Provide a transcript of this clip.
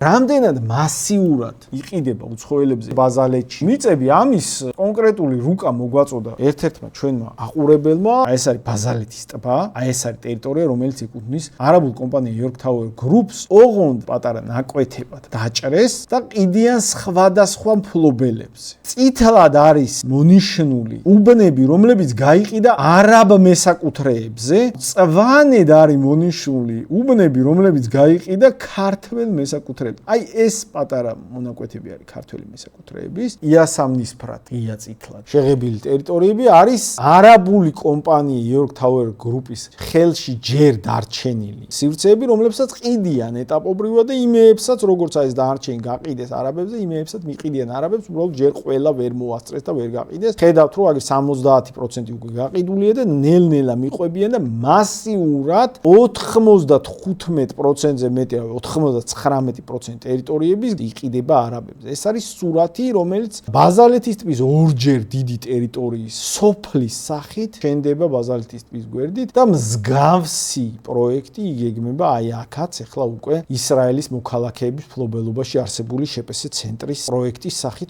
რამდენად მასიურად იყიდება უცხოელებზე ბაზალეთში. მიწები ამის კონკრეტული რუკა მოგვაწოდა ერთ-ერთმა ჩვენმა აყურებელმა. ეს არის ბაზალეთის ტბა, ეს არის ტერიტორია, რომელიც ეკუთვნის არაბულ კომპანია York Tower Group-ს. ოღონდ პატარა ნაკვეთებად დაჭრეს და ყიდიან სხვადასხვა მფლობელებზე. წითლად არის მონიშნული უბნები, რომლებიც გაიყიდა არაბ მესაკუთრეებზე. წვანედ არის მონიშნული უბნები, რომლებიც გაიყიდა ქართველ მესაკუთრეებზე. აი ეს პატარა მონაკვეთები არის ქართველი მესაკუთრეების, იასამნისფრად, ია წითლად შეღებილი ტერიტორიები არის არაბული კომპანია York Tower Group-ის ხელში ჯერ დარჩენილი სივრცეები, რომლებსაც ყიდიან ეტაპობრივად და იმეებსაც, როგორც აი ეს დარჩენი გაყიდეს არაბებზე, იმეებსაც მიყიდიან არაბებს, უბრალოდ ჯერ ყველა ვერ მოასწრეს და ვერ გაყიდეს. ხედავთ, რომ აი 70% უკვე გაყიდულია და ნელ-ნელა მიყვებიან და მასიურად 95%-ზე მეტი, 99% ტერიტორიების იყიდება არაბებზე. ეს არის სურათი, რომელიც ბაზალეთის ტბის ორჯერ დიდი ტერიტორიის სოფლის სახით შენდება ბაზალეთის ტბის გვერდით და მსგავსი პროექტი იგეგმება აი აქაც ახლა უკვე ისრაელის მოქალაქეების მფლობელობაში არსებული შპს ცენტრის პროექტის სახით.